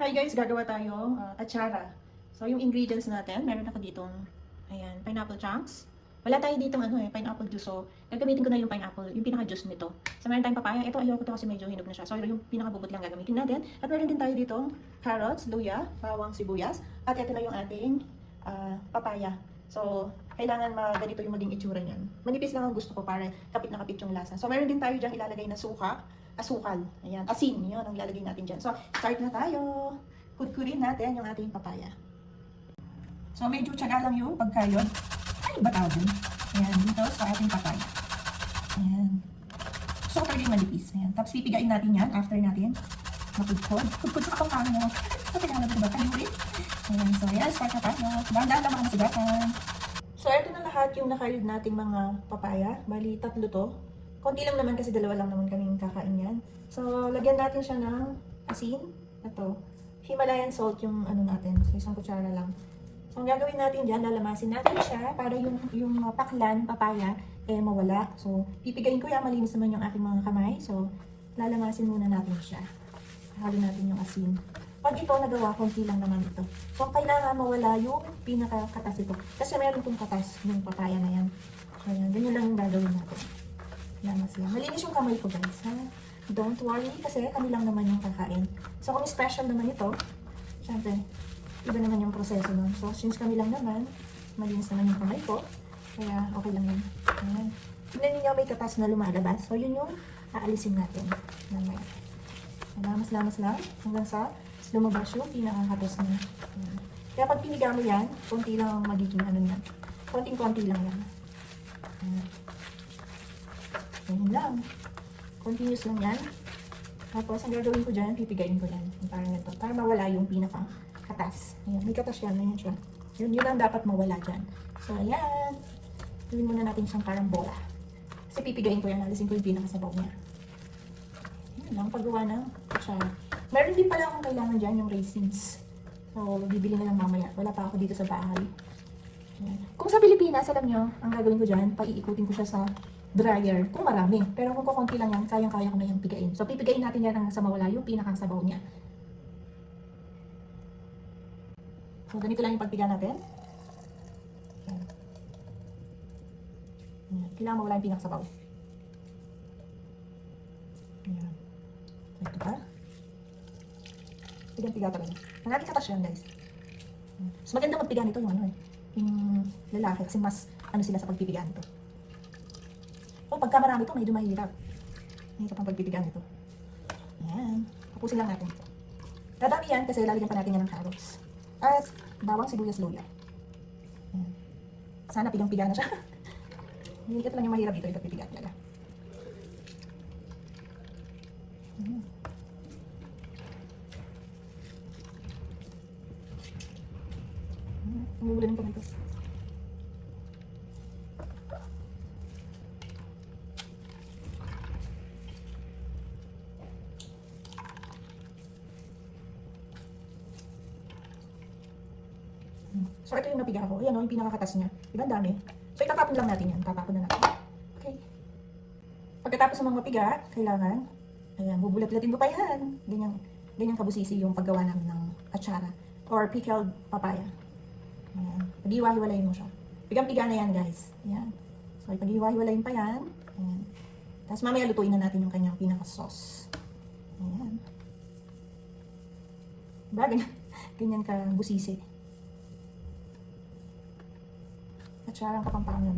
Hi guys, gagawa tayong atsara. So yung ingredients natin, meron ako ditong ayan, pineapple chunks. Wala tayo ditong pineapple juice. So gagamitin ko na yung pineapple, yung pinaka-juice nito. So meron tayong papaya. Ito ayoko to kasi medyo hinog na siya. So yung pinaka-bubot lang gagamitin natin. At meron din tayo ditong carrots, luya, bawang sibuyas. At ito na yung ating papaya. So kailangan ganito yung maging itsura niyan. Manipis lang ang gusto ko para kapit na kapit yung lasa. So meron din tayo dyan ilalagay na suka. Asukal. Ayan. Asin. Yun ang ilalagay natin dyan. So, start na tayo. Kudkurin natin yung ating papaya. So, medyo tiyaga lang yung pagkayod. Ay, ba tawag dun? Ayan. Dito sa ating papaya. Ayan. Super din manipis. Ayan. Tapos, pipigain natin yan after natin makudkod. Kudkod sa kapangkangan mo. So, kailangan natin ba? Kalimutin. Ayan. So, ayan. Start na tayo. Dahan-dahan lang mga masagatan. So, ito na lahat yung nakayod nating mga papaya. Bali, 3 to. Konti lang naman kasi 2 lang naman kaming kakain yan. So, lagyan natin siya ng asin. Ito. Himalayan salt yung ano natin. So, 1 kutsara lang. So, ang gagawin natin dyan, lalamasin natin siya para yung paklan, papaya, mawala. So, pipigayin ko yan. Malinis naman yung aking mga kamay. So, lalamasin muna natin siya. Halo natin yung asin. Pag ito nagawa, konti lang naman ito. So, kailangan mawala yung pinaka-katas ito. Kasi meron itong katas, yung papaya na yan. So, yan. Ganyan lang yung gagawin natin. Lamas lang. Malinis yung kamay ko guys, ha? Don't worry, kasi kami lang naman yung kakain. So, kung special naman ito, syempre, iba naman yung proseso nun. So, since kami lang naman, malinis naman yung kamay ko, kaya okay lang yun. Ayan. Tignan niyo may katas na lumalabas. So, yun yung aalisin natin. Mamaya. Lamas-lamas lang hanggang sa lumabas yung pinakakatas na. Ayan. Kaya pag piniga mo yan, konti lang ang magiging ano yan. Konting-konti lang yan. Ayan. Ganyan lang. Continuous lang yan. Tapos, ang gagawin ko dyan, pipigayin ko yan. Parang ito. Para mawala yung pinaka-katas. Ayan. May katas yan. Ayan siya. Yun lang dapat mawala dyan. So, ayan. Gawin muna natin siyang parang bola. Kasi pipigayin ko yan. Alisin ko yung pinakasabaw niya. Ayan lang. Paggawa ng kutsara. Meron din pala akong kailangan dyan, yung raisins. So, bibili na lang mamaya. Wala pa ako dito sa bahay. Ayan. Kung sa Pilipinas, alam nyo, ang gagawin ko dyan, paiikutin ko siya sa dryer, kung marami. Pero kung kukunti lang yan, kayang-kaya ko na yung pigain. So, pipigain natin yan hanggang sa mawala yung pinakasabaw niya. So, ganito lang yung pagpiga natin. Ayan. Ayan. Kailangan mawala yung pinakasabaw. Ayan. So, ito pa. Pigang-piga talaga. Ang ating katas yan, guys. Mas maganda magpiga nito yung yung lalaki kasi mas sila sa pagpipiga nito. So, pagka marami ito, medyo mahirap. Mahirap ang pagpipigaan ito. Ayan. Tapusin lang natin ito. Dadami yan kasi lalagyan pa natin yan ng carrots. At bawang sibuyas luya. Ayan. Sana pigang-piga na siya. Hindi ito lang yung mahirap dito. Ito pipiga talaga. Ayan. Umuulan pa nito. So, ito yung napiga ko. Ayan yung pinakakatas niya. Diba, ang dami. So, itatapon lang natin yan. Tatapon na natin. Okay. Pagkatapos ng mga mapiga, kailangan, ayan, bubulat-latin mo pa yan. Ganyan kabusisi yung paggawa namin ng atsara or pickled papaya. Ayan. Pag-iwa-hiwalayin mo siya. Pigang-piga na yan, guys. Ayan. So, pag-iwa-hiwalayin pa yan. Ayan. Tapos, mamaya lutuin na natin yung kanyang pinaka-sauce. Ayan. Diba, ganyan kabusisi. Atsarang Kapampangan.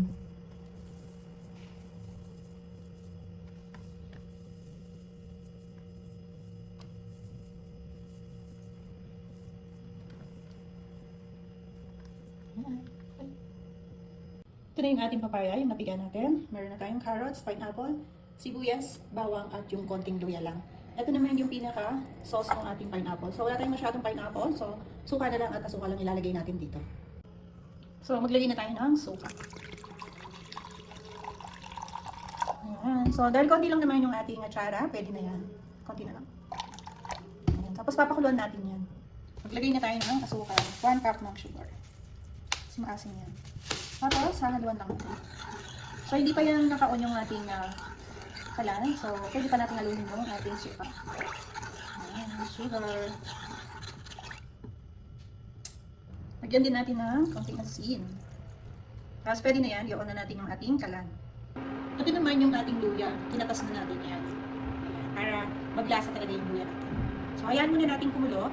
Ito na yung ating papaya, yung napiga natin. Meron na tayong carrots, pineapple, sibuyas, bawang, at yung konting luya lang. Ito naman yung pinaka-sauce ng ating pineapple. So, wala tayong masyadong pineapple. So, suka na lang at asuka lang ilalagay natin dito. So, maglagay na tayo ng suka. Ayan. So, dahil konti lang naman yung ating atsara, pwede na yan. Konti na lang. Ayan. Tapos, papakuluan natin yan. Maglagay na tayo ng asukal. 1 cup ng sugar. Kasi maasim yan. Tapos, hahaluan lang natin. So, hindi pa yan naka-on yung ating kalan. So, pwede pa natin haluin yung ating suka. Ayan, sugar. Lagyan din natin ng konting asin. Tapos pwede na yan, i-on na natin yung ating kalan. Ito naman yung ating luya. Kinatas na natin yan. Ayan, para maglasa talaga yung luya natin. So ayan muna natin kumulo.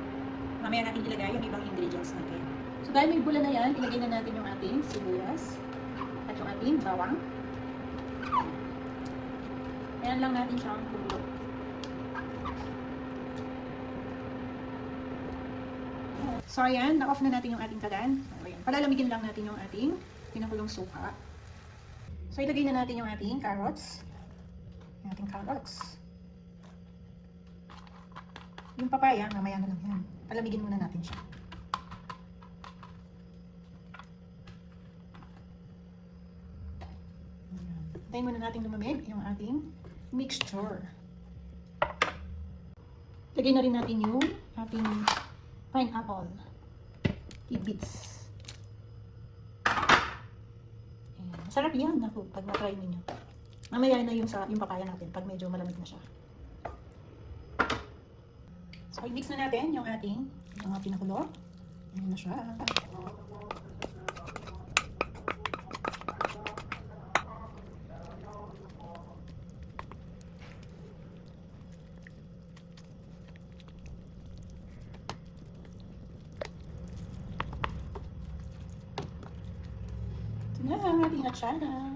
Mamaya natin ilagay yung ibang ingredients natin. So dahil may bula na yan, ilagay na natin yung ating sibuyas at yung ating bawang. Ayan lang natin siyang kumulo. So ayan, na-off na natin yung ating kalan. Ayan, palalamigin lang natin yung ating pinakulong suka. So ilagay na natin yung ating carrots. Yung ating carrots. Yung papaya, mamaya na lang yan. Palamigin muna natin siya. Hintayin muna natin lumamig yung ating mixture. Lagay na rin natin yung ating pineapple tidbits. Sarap yan ako pag na-try ninyo. Mamaya na yung papaya natin pag medyo malamig na siya. So i-mix na natin yung ating mga pinakulo. Ayan na siya. Ito na ang ating atsara.